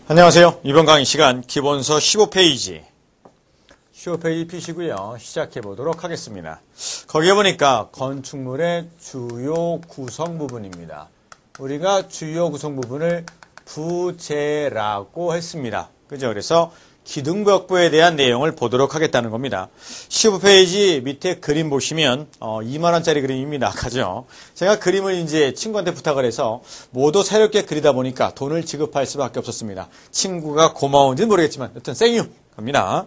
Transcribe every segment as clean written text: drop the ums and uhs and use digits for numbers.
안녕하세요. 이번 강의 시간 기본서 15페이지 펴시고요. 시작해 보도록 하겠습니다. 거기에 보니까 건축물의 주요 구성 부분입니다. 우리가 주요 구성 부분을 부재라고 했습니다. 그죠? 그래서 기둥벽부에 대한 내용을 보도록 하겠다는 겁니다. 15페이지 밑에 그림 보시면 2만원짜리 그림입니다. 가죠? 제가 그림을 이제 친구한테 부탁을 해서 모두 새롭게 그리다 보니까 돈을 지급할 수밖에 없었습니다. 친구가 고마운지는 모르겠지만 여튼 생유 갑니다.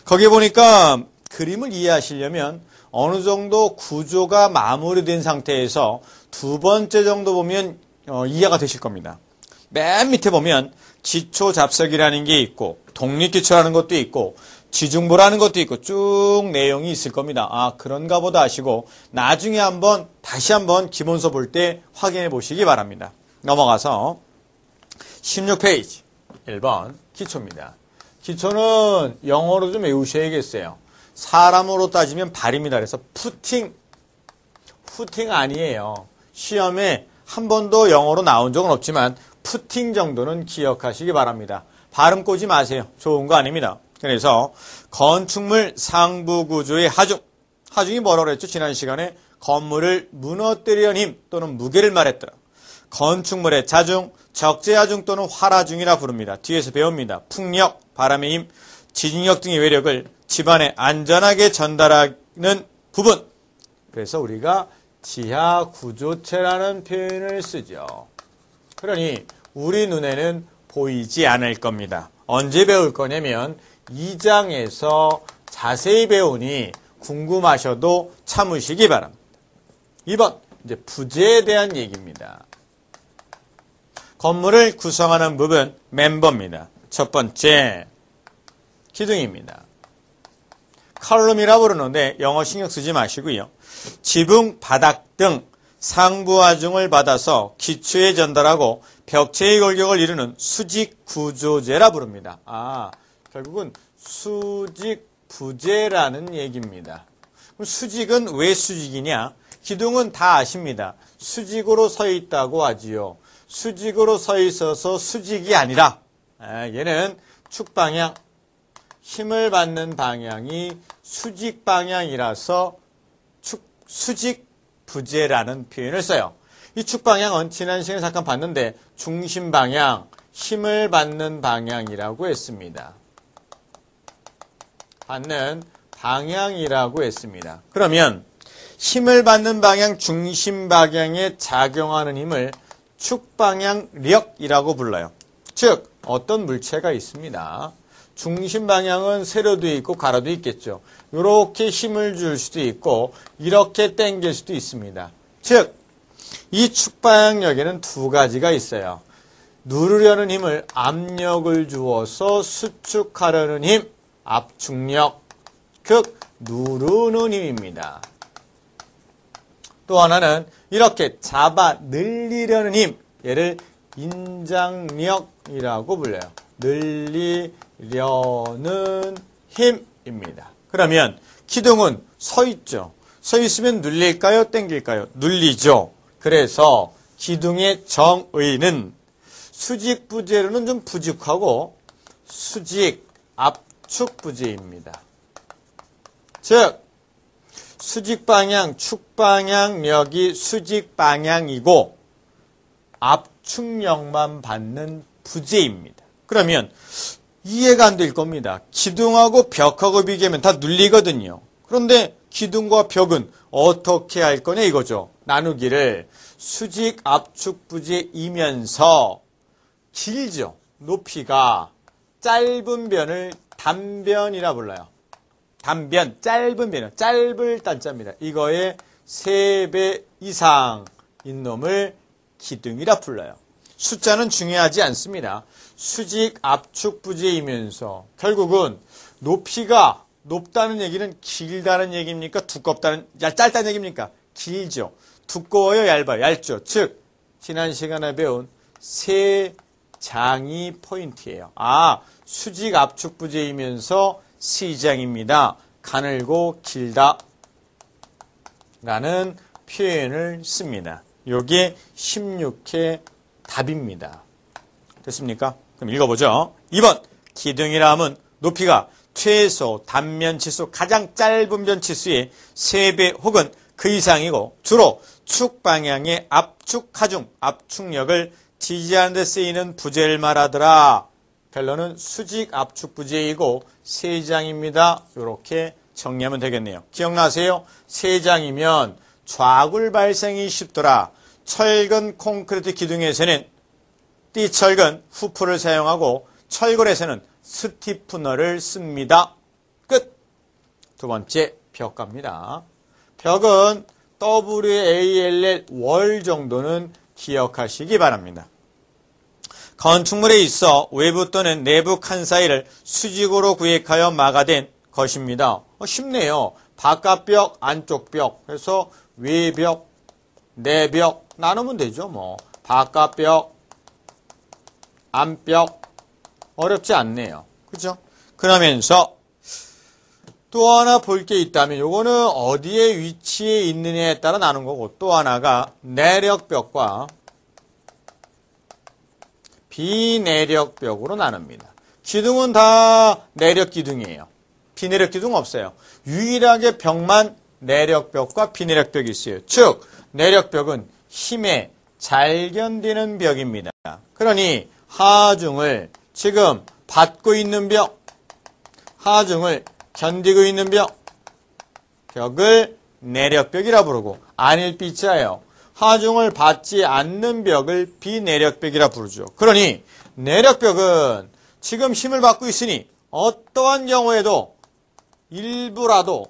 거기에 보니까 그림을 이해하시려면 어느 정도 구조가 마무리된 상태에서 두 번째 정도 보면 이해가 되실 겁니다. 맨 밑에 보면 기초 잡석이라는 게 있고 독립기초라는 것도 있고 지중보라는 것도 있고 쭉 내용이 있을 겁니다. 아, 그런가 보다 하시고 나중에 다시 한번 기본서 볼 때 확인해 보시기 바랍니다. 넘어가서 16페이지 1번 기초입니다. 기초는 영어로 좀 외우셔야겠어요. 사람으로 따지면 발입니다. 그래서 푸팅 아니에요. 시험에 한 번도 영어로 나온 적은 없지만 푸팅 정도는 기억하시기 바랍니다. 발음 꼬지 마세요. 좋은 거 아닙니다. 그래서 건축물 상부 구조의 하중이 뭐라고 그랬죠? 지난 시간에 건물을 무너뜨리려는 힘 또는 무게를 말했더라. 건축물의 자중, 적재하중 또는 활하중이라 부릅니다. 뒤에서 배웁니다. 풍력, 바람의 힘, 지진력 등의 외력을 집안에 안전하게 전달하는 부분. 그래서 우리가 지하 구조체라는 표현을 쓰죠. 그러니 우리 눈에는 보이지 않을 겁니다. 언제 배울 거냐면 2장에서 자세히 배우니 궁금하셔도 참으시기 바랍니다. 2번 이제 부재에 대한 얘기입니다. 건물을 구성하는 부분 멤버입니다. 첫 번째 기둥입니다. 컬럼이라 부르는데 영어 신경 쓰지 마시고요. 지붕, 바닥 등 상부 하중을 받아서 기초에 전달하고 벽체의 골격을 이루는 수직 구조재라 부릅니다. 결국은 수직 부재라는 얘기입니다. 그럼 수직은 왜 수직이냐? 기둥은 다 아십니다. 수직으로 서 있다고 하지요. 수직으로 서 있어서 수직이 아니라 얘는 축방향, 힘을 받는 방향이 수직 방향이라서 수직 부재라는 표현을 써요. 이 축방향은 지난 시간에 잠깐 봤는데 중심 방향, 힘을 받는 방향이라고 했습니다. 받는 방향이라고 했습니다. 그러면 힘을 받는 방향, 중심 방향에 작용하는 힘을 축방향력이라고 불러요. 즉 어떤 물체가 있습니다. 중심 방향은 세로도 있고 가로도 있겠죠. 이렇게 힘을 줄 수도 있고 이렇게 당길 수도 있습니다. 즉, 이 축방향력에는 두 가지가 있어요. 누르려는 힘을 압력을 주어서 수축하려는 힘, 압축력, 즉 누르는 힘입니다. 또 하나는 이렇게 잡아 늘리려는 힘, 얘를 인장력이라고 불려요. 늘리려는 힘입니다. 그러면 기둥은 서 있죠. 서 있으면 눌릴까요? 당길까요? 눌리죠. 그래서 기둥의 정의는 수직 부재로는 좀 부족하고 수직 압축 부재입니다. 즉 수직 방향, 축 방향력이 수직 방향이고 압축력만 받는 부재입니다. 그러면 이해가 안 될 겁니다. 기둥하고 벽하고 비교하면 다 눌리거든요. 그런데 기둥과 벽은 어떻게 할 거냐 이거죠. 나누기를 수직 압축 부재이면서 길죠. 높이가 짧은 변을 단변이라 불러요. 단변, 짧은 변이요. 짧을 단자입니다. 이거의 3배 이상인 놈을 기둥이라 불러요. 숫자는 중요하지 않습니다. 수직 압축 부재이면서 결국은 높이가 높다는 얘기는 길다는 얘기입니까? 짧다는 얘기입니까? 길죠. 두꺼워요, 얇아요? 얇죠. 즉 지난 시간에 배운 세 장이 포인트예요. 수직 압축 부재이면서 시장입니다. 가늘고 길다 라는 표현을 씁니다. 이게 16회 답입니다. 됐습니까? 그럼 읽어보죠. 2번 기둥이라 함은 높이가 최소 단면 치수 가장 짧은 면 치수의 3배 혹은 그 이상이고 주로 축 방향의 압축 하중 압축력을 지지하는 데 쓰이는 부재를 말하더라. 결론은 수직 압축 부재이고 3장입니다. 이렇게 정리하면 되겠네요. 기억나세요? 3장이면 좌굴 발생이 쉽더라. 철근 콘크리트 기둥에서는 띠철근 후프를 사용하고 철골에서는 스티프너를 씁니다. 끝! 두 번째 벽 갑니다. 벽은 WALL 월 정도는 기억하시기 바랍니다. 건축물에 있어 외부 또는 내부 칸 사이를 수직으로 구획하여 막아댄 것입니다. 쉽네요. 바깥벽, 안쪽벽 해서 외벽, 내벽 나누면 되죠. 뭐 바깥벽, 안벽 어렵지 않네요. 그죠? 그러면서 또 하나 볼 게 있다면 요거는 어디에 위치해 있느냐에 따라 나눈 거고 또 하나가 내력벽과 비내력벽으로 나눕니다. 기둥은 다 내력 기둥이에요. 비내력 기둥 없어요. 유일하게 벽만 내력벽과 비내력벽이 있어요. 즉 내력벽은 힘에 잘 견디는 벽입니다. 그러니 하중을 지금 받고 있는 벽, 하중을 견디고 있는 벽, 벽을 내력벽이라 부르고 안일 B자예요. 하중을 받지 않는 벽을 비내력벽이라 부르죠. 그러니 내력벽은 지금 힘을 받고 있으니 어떠한 경우에도 일부라도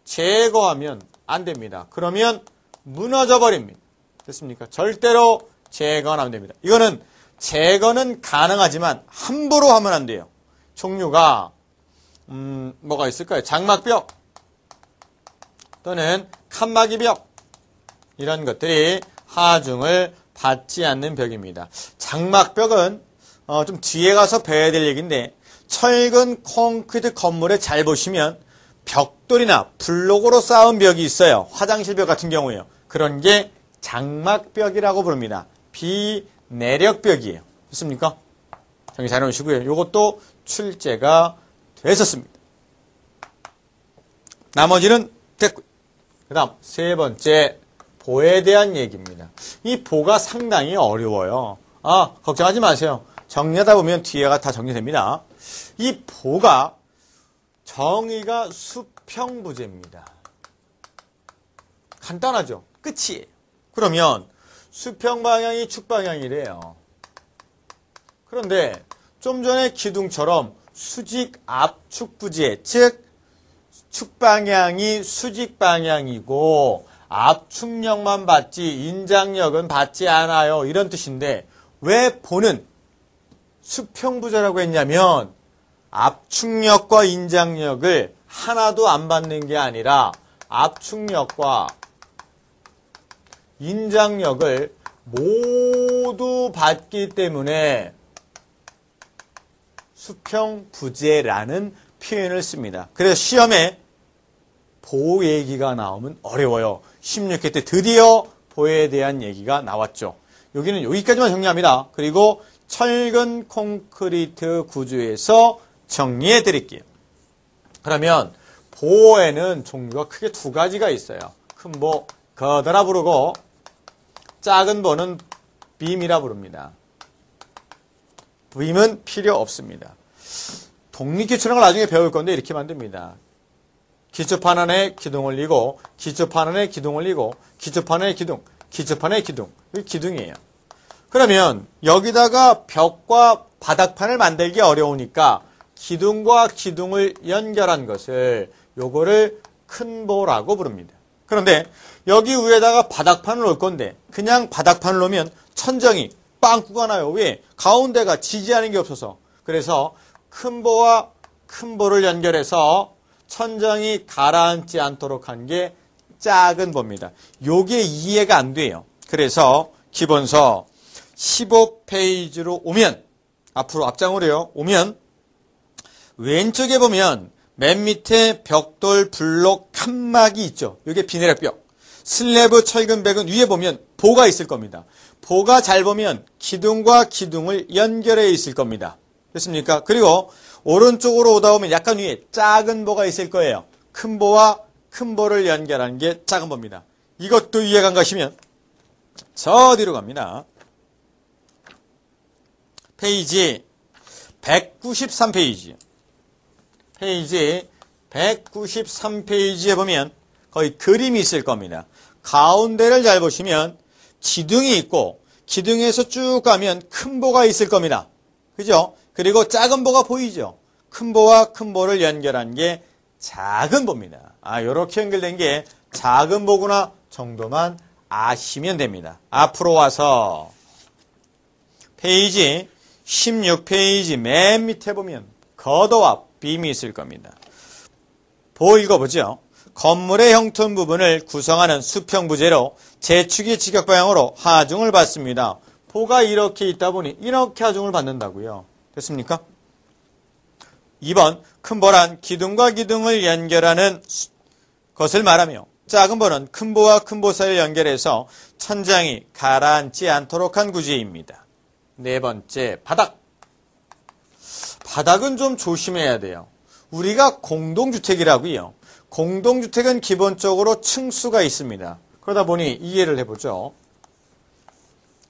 제거하면 안 됩니다. 그러면 무너져 버립니다. 됐습니까? 절대로 제거는 안 됩니다. 이거는 제거는 가능하지만 함부로 하면 안 돼요. 종류가 뭐가 있을까요? 장막벽 또는 칸막이벽 이런 것들이 하중을 받지 않는 벽입니다. 장막벽은 좀 뒤에 가서 배워야 될 얘기인데 철근 콘크리트 건물에 잘 보시면 벽돌이나 블록으로 쌓은 벽이 있어요. 화장실 벽 같은 경우에요. 그런 게 장막벽이라고 부릅니다. 비내력벽이에요. 됐습니까? 정리 잘 해놓으시고요. 이것도 출제가 됐었습니다. 나머지는 됐고요. 그 다음 세 번째 보에 대한 얘기입니다. 이 보가 상당히 어려워요. 걱정하지 마세요. 정리하다 보면 뒤에가 다 정리됩니다. 이 보가 정의가 수평부재입니다. 간단하죠? 끝이에요. 그러면 수평 방향이 축 방향이래요. 그런데 좀 전에 기둥처럼 수직 압축 부재, 즉 축 방향이 수직 방향이고 압축력만 받지 인장력은 받지 않아요. 이런 뜻인데 왜 보는 수평부재라고 했냐면 압축력과 인장력을 하나도 안 받는 게 아니라 압축력과 인장력을 모두 받기 때문에 수평부재라는 표현을 씁니다. 그래서 시험에 보 얘기가 나오면 어려워요. 16회 때 드디어 보에 대한 얘기가 나왔죠. 여기는 여기까지만 정리합니다. 그리고 철근 콘크리트 구조에서 정리해 드릴게요. 그러면 보에는 종류가 크게 두 가지가 있어요. 큰 보, 거더라 부르고 작은 보는 빔이라 부릅니다. 빔은 필요 없습니다. 독립기초라는 걸 나중에 배울 건데 이렇게 만듭니다. 기초판 안에 기둥 올리고 기초판 안에 기둥 올리고 기초판 안에 기둥, 기초판 안에 기둥. 이게 기둥이에요. 그러면 여기다가 벽과 바닥판을 만들기 어려우니까 기둥과 기둥을 연결한 것을 요거를 큰 보라고 부릅니다. 그런데 여기 위에다가 바닥판을 놓을 건데 그냥 바닥판을 놓으면 천정이 빵꾸가 나요. 왜? 가운데가 지지하는 게 없어서. 그래서 큰 보와 큰 보를 연결해서 천정이 가라앉지 않도록 한 게 작은 보입니다. 요게 이해가 안 돼요. 그래서 기본서 15페이지로 오면 앞으로 앞장으로요. 오면 왼쪽에 보면 맨 밑에 벽돌 블록 칸막이 있죠. 이게 비내력벽. 슬래브 철근백은 위에 보면 보가 있을 겁니다. 보가 잘 보면 기둥과 기둥을 연결해 있을 겁니다. 됐습니까? 그리고 오른쪽으로 오다 보면 약간 위에 작은 보가 있을 거예요. 큰 보와 큰 보를 연결하는 게 작은 보입니다. 이것도 이해가 안 가시면 저 뒤로 갑니다. 페이지 193페이지. 페이지 193페이지에 보면 거의 그림이 있을 겁니다. 가운데를 잘 보시면 기둥이 있고 기둥에서 쭉 가면 큰 보가 있을 겁니다. 그죠? 그리고 작은 보가 보이죠? 큰 보와 큰 보를 연결한 게 작은 보입니다. 요렇게 연결된 게 작은 보구나 정도만 아시면 됩니다. 앞으로 와서 페이지 16페이지 맨 밑에 보면 거도와 빔이 있을 겁니다. 보 읽어보죠. 건물의 형통 부분을 구성하는 수평부재로 재축이 직역방향으로 하중을 받습니다. 보가 이렇게 있다 보니 이렇게 하중을 받는다고요. 됐습니까? 2번 큰 보란 기둥과 기둥을 연결하는 것을 말하며 작은 보는 큰 보와 큰 보 사이를 연결해서 천장이 가라앉지 않도록 한 구조입니다. 네 번째, 바닥. 바닥은 좀 조심해야 돼요. 우리가 공동주택이라고요. 공동주택은 기본적으로 층수가 있습니다. 그러다 보니 이해를 해보죠.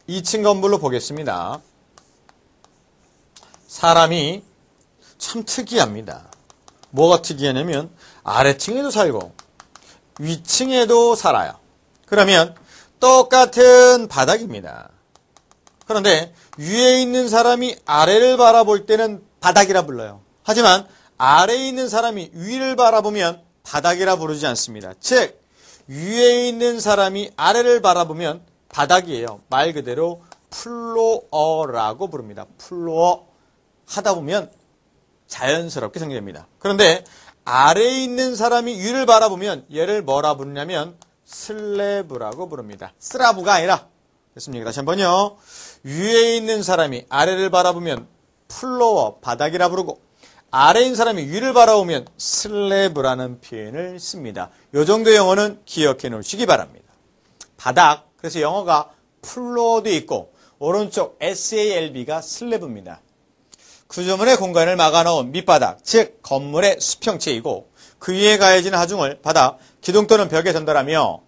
2층 건물로 보겠습니다. 사람이 참 특이합니다. 뭐가 특이하냐면 아래층에도 살고 위층에도 살아요. 그러면 똑같은 바닥입니다. 그런데 위에 있는 사람이 아래를 바라볼 때는 바닥이라 불러요. 하지만 아래에 있는 사람이 위를 바라보면 바닥이라 부르지 않습니다. 즉 위에 있는 사람이 아래를 바라보면 바닥이에요. 말 그대로 플로어라고 부릅니다. 플로어 하다 보면 자연스럽게 생깁니다. 그런데 아래에 있는 사람이 위를 바라보면 얘를 뭐라 부르냐면 슬래브라고 부릅니다. 스라브가 아니라. 됐습니까? 다시 한번요. 위에 있는 사람이 아래를 바라보면 플로어, 바닥이라 부르고 아래에 있는 사람이 위를 바라보면 슬래브라는 표현을 씁니다. 이 정도 영어는 기억해 놓으시기 바랍니다. 바닥, 그래서 영어가 플로어도 있고 오른쪽 SALB가 슬래브입니다. 구조물의 공간을 막아놓은 밑바닥, 즉 건물의 수평체이고 그 위에 가해진 하중을 바닥, 기둥 또는 벽에 전달하며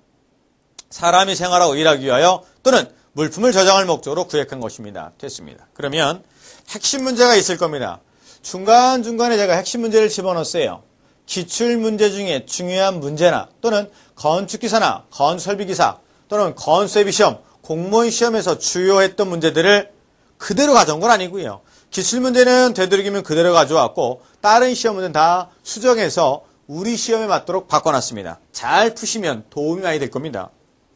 사람이 생활하고 일하기 위하여 또는 물품을 저장할 목적으로 구획한 것입니다. 됐습니다. 그러면 핵심 문제가 있을 겁니다. 중간중간에 제가 핵심 문제를 집어넣었어요. 기출문제 중에 중요한 문제나 또는 건축기사나 건설비기사 또는 건수예비시험, 공무원 시험에서 주요했던 문제들을 그대로 가져온 건 아니고요. 기출문제는 되도록이면 그대로 가져왔고 다른 시험은 다 수정해서 우리 시험에 맞도록 바꿔놨습니다. 잘 푸시면 도움이 많이 될 겁니다.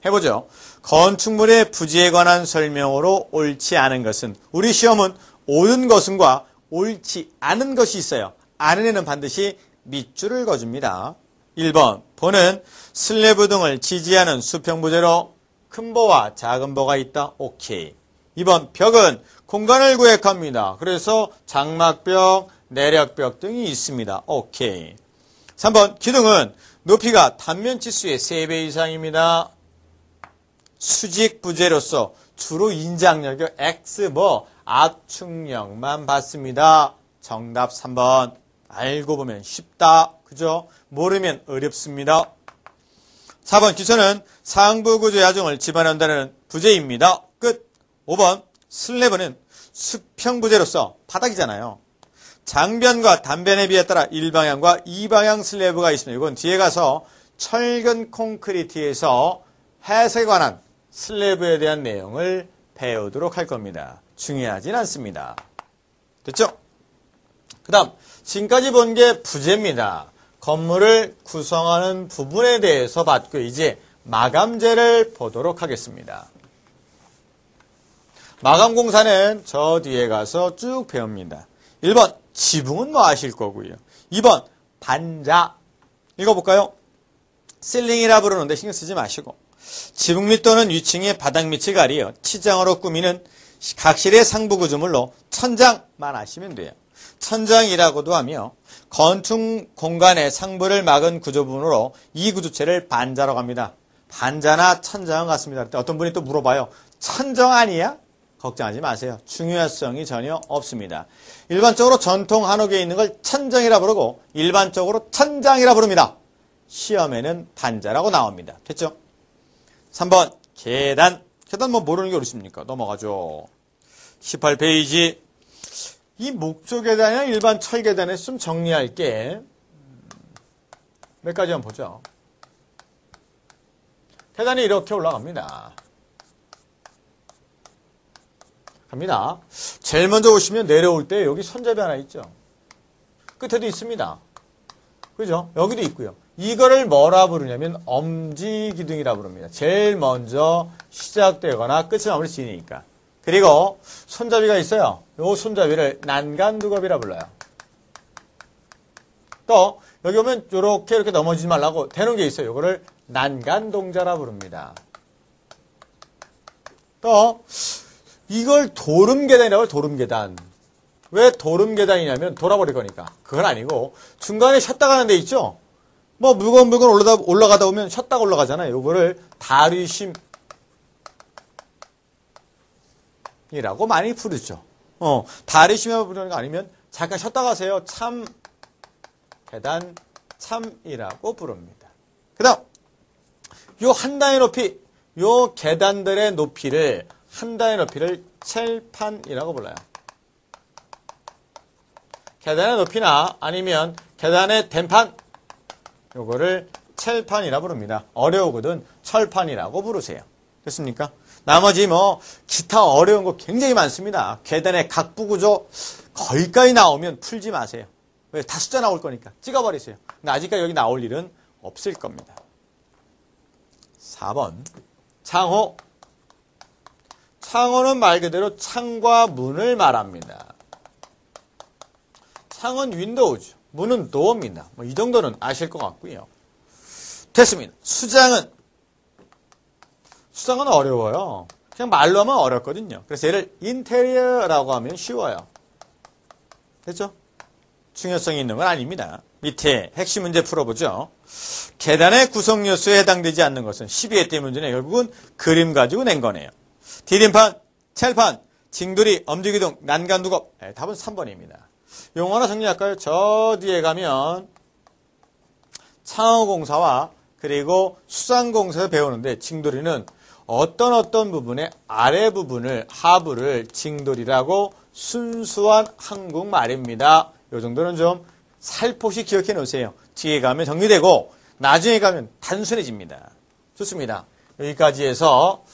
해보죠. 건축물의 부지에 관한 설명으로 옳지 않은 것은 우리 시험은 옳은 것은과 옳지 않은 것이 있어요. 아는 애는 반드시 밑줄을 그어줍니다. 1번 보는 슬래브 등을 지지하는 수평부재로 큰 보와 작은 보가 있다. 오케이. 2번 벽은 공간을 구획합니다. 그래서 장막벽, 내력벽 등이 있습니다. 오케이. 3번 기둥은 높이가 단면치수의 3배 이상입니다. 수직 부재로서 주로 인장력의 X 압축력만 받습니다. 정답 3번. 알고 보면 쉽다. 그죠? 모르면 어렵습니다. 4번 기초는 상부 구조의 하중을 집어넣는다는 부재입니다. 끝. 5번 슬래브는 수평 부재로서 바닥이잖아요. 장변과 단변에 비해 따라 1방향과 2방향 슬래브가 있습니다. 이건 뒤에 가서 철근 콘크리트에서 해석에 관한 슬래브에 대한 내용을 배우도록 할 겁니다. 중요하진 않습니다. 됐죠? 그 다음 지금까지 본 게 부재입니다. 건물을 구성하는 부분에 대해서 봤고 이제 마감재를 보도록 하겠습니다. 마감공사는 저 뒤에 가서 쭉 배웁니다. 1번 지붕은 뭐 아실 거고요. 2번 반자 읽어볼까요? 실링이라 부르는데 신경 쓰지 마시고 지붕 밑 또는 위층의 바닥 밑을 가리어 치장으로 꾸미는 각실의 상부 구조물로 천장만 아시면 돼요. 천장이라고도 하며 건축 공간의 상부를 막은 구조 부분으로 이 구조체를 반자라고 합니다. 반자나 천장은 같습니다. 어떤 분이 또 물어봐요. 천정 아니야? 걱정하지 마세요. 중요성이 전혀 없습니다. 일반적으로 전통 한옥에 있는 걸 천정이라 부르고 일반적으로 천장이라 부릅니다. 시험에는 단자라고 나옵니다. 됐죠? 3번 계단. 계단 뭐 모르는 게 어딨습니까? 넘어가죠. 18페이지. 이 목조 계단이나 일반 철 계단에 좀 정리할 게 몇 가지 한번 보죠. 계단이 이렇게 올라갑니다. 갑니다. 제일 먼저 오시면 내려올 때 여기 손잡이 하나 있죠. 끝에도 있습니다. 그죠? 여기도 있고요. 이거를 뭐라 부르냐면 엄지기둥이라 부릅니다. 제일 먼저 시작되거나 끝을 마무리 지으니까. 그리고 손잡이가 있어요. 이 손잡이를 난간두겁이라 불러요. 또 여기 오면 이렇게 넘어지지 말라고 대놓은 게 있어요. 이거를 난간동자라 부릅니다. 또 이걸 도름계단이라고 해요. 도름계단. 왜 도름계단이냐면 돌아버릴 거니까. 그건 아니고 중간에 쉬었다 가는 데 있죠. 뭐 물건 올라가다 보면 쉬었다가 올라가잖아요. 이거를 다리심이라고 많이 부르죠. 다리심이라고 부르는 거 아니면 잠깐 쉬었다 가세요. 참 계단 참이라고 부릅니다. 그 다음 요 한 단의 높이, 요 계단들의 높이를 한 단의 높이를 첼판이라고 불러요. 계단의 높이나 아니면 계단의 댄판, 요거를 첼판이라 부릅니다. 어려우거든 철판이라고 부르세요. 됐습니까? 나머지 뭐 기타 어려운 거 굉장히 많습니다. 계단의 각부구조 거기까지 나오면 풀지 마세요. 왜? 다 숫자 나올 거니까 찍어버리세요. 근데 아직까지 여기 나올 일은 없을 겁니다. 4번 창호. 창호는 말 그대로 창과 문을 말합니다. 창은 윈도우죠. 문은 도어입니다. 뭐 이 정도는 아실 것 같고요. 됐습니다. 수장은 어려워요. 그냥 말로 하면 어렵거든요. 그래서 얘를 인테리어라고 하면 쉬워요. 됐죠? 중요성이 있는 건 아닙니다. 밑에 핵심 문제 풀어보죠. 계단의 구성 요소에 해당되지 않는 것은 12회 때 문제는 결국은 그림 가지고 낸 거네요. 디딤판, 첼판, 징돌이, 엄지기둥, 난간두겁. 네, 답은 3번입니다. 용어 하나 정리할까요? 저 뒤에 가면 창호공사와 그리고 수상공사에서 배우는데 징돌이는 어떤 부분의 아래 부분을 하부를 징돌이라고 순수한 한국말입니다. 요 정도는 좀 살포시 기억해 놓으세요. 뒤에 가면 정리되고 나중에 가면 단순해집니다. 좋습니다. 여기까지 해서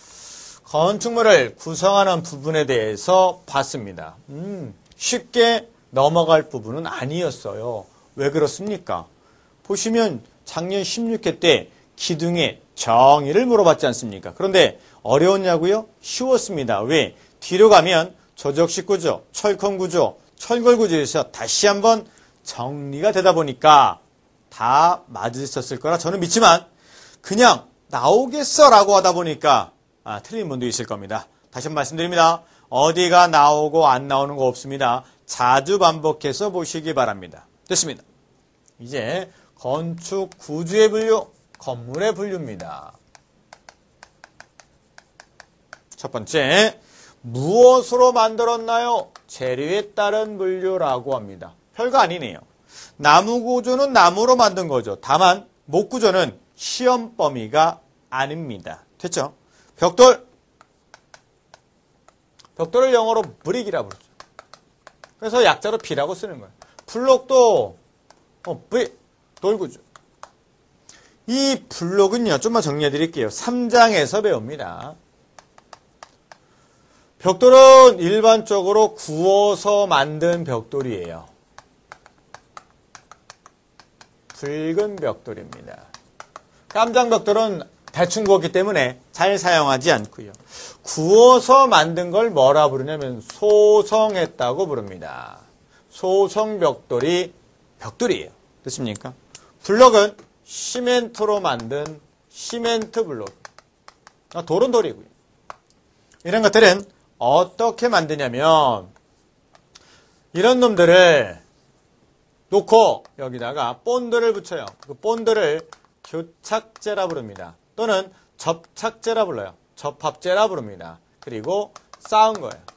건축물을 구성하는 부분에 대해서 봤습니다. 쉽게 넘어갈 부분은 아니었어요. 왜 그렇습니까? 보시면 작년 16회 때 기둥의 정의를 물어봤지 않습니까? 그런데 어려웠냐고요? 쉬웠습니다. 왜? 뒤로 가면 조적식 구조, 철컨 구조, 철골 구조에서 다시 한번 정리가 되다 보니까 다 맞으셨을 거라 저는 믿지만 그냥 나오겠어라고 하다 보니까 틀린 분도 있을 겁니다. 다시 한번 말씀드립니다. 어디가 나오고 안 나오는 거 없습니다. 자주 반복해서 보시기 바랍니다. 됐습니다. 이제 건축 구조의 분류, 건물의 분류입니다. 첫 번째, 무엇으로 만들었나요? 재료에 따른 분류라고 합니다. 별거 아니네요. 나무 구조는 나무로 만든 거죠. 다만 목 구조는 시험 범위가 아닙니다. 됐죠? 벽돌을 영어로 브릭이라 부르죠. 그래서 약자로 B라고 쓰는 거예요. 블록도 V, 돌구조. 이 블록은요, 좀만 정리해 드릴게요. 3장에서 배웁니다. 벽돌은 일반적으로 구워서 만든 벽돌이에요. 붉은 벽돌입니다. 깜장 벽돌은 대충 구웠기 때문에 잘 사용하지 않고요. 구워서 만든 걸 뭐라 부르냐면 소성했다고 부릅니다. 소성 벽돌이 벽돌이에요. 됐습니까? 블록은 시멘트로 만든 시멘트 블록. 돌은 돌이고요. 이런 것들은 어떻게 만드냐면 이런 놈들을 놓고 여기다가 본드를 붙여요. 그 본드를 교착제라 부릅니다. 또는 접착제라 불러요. 접합제라 부릅니다. 그리고 쌓은 거예요.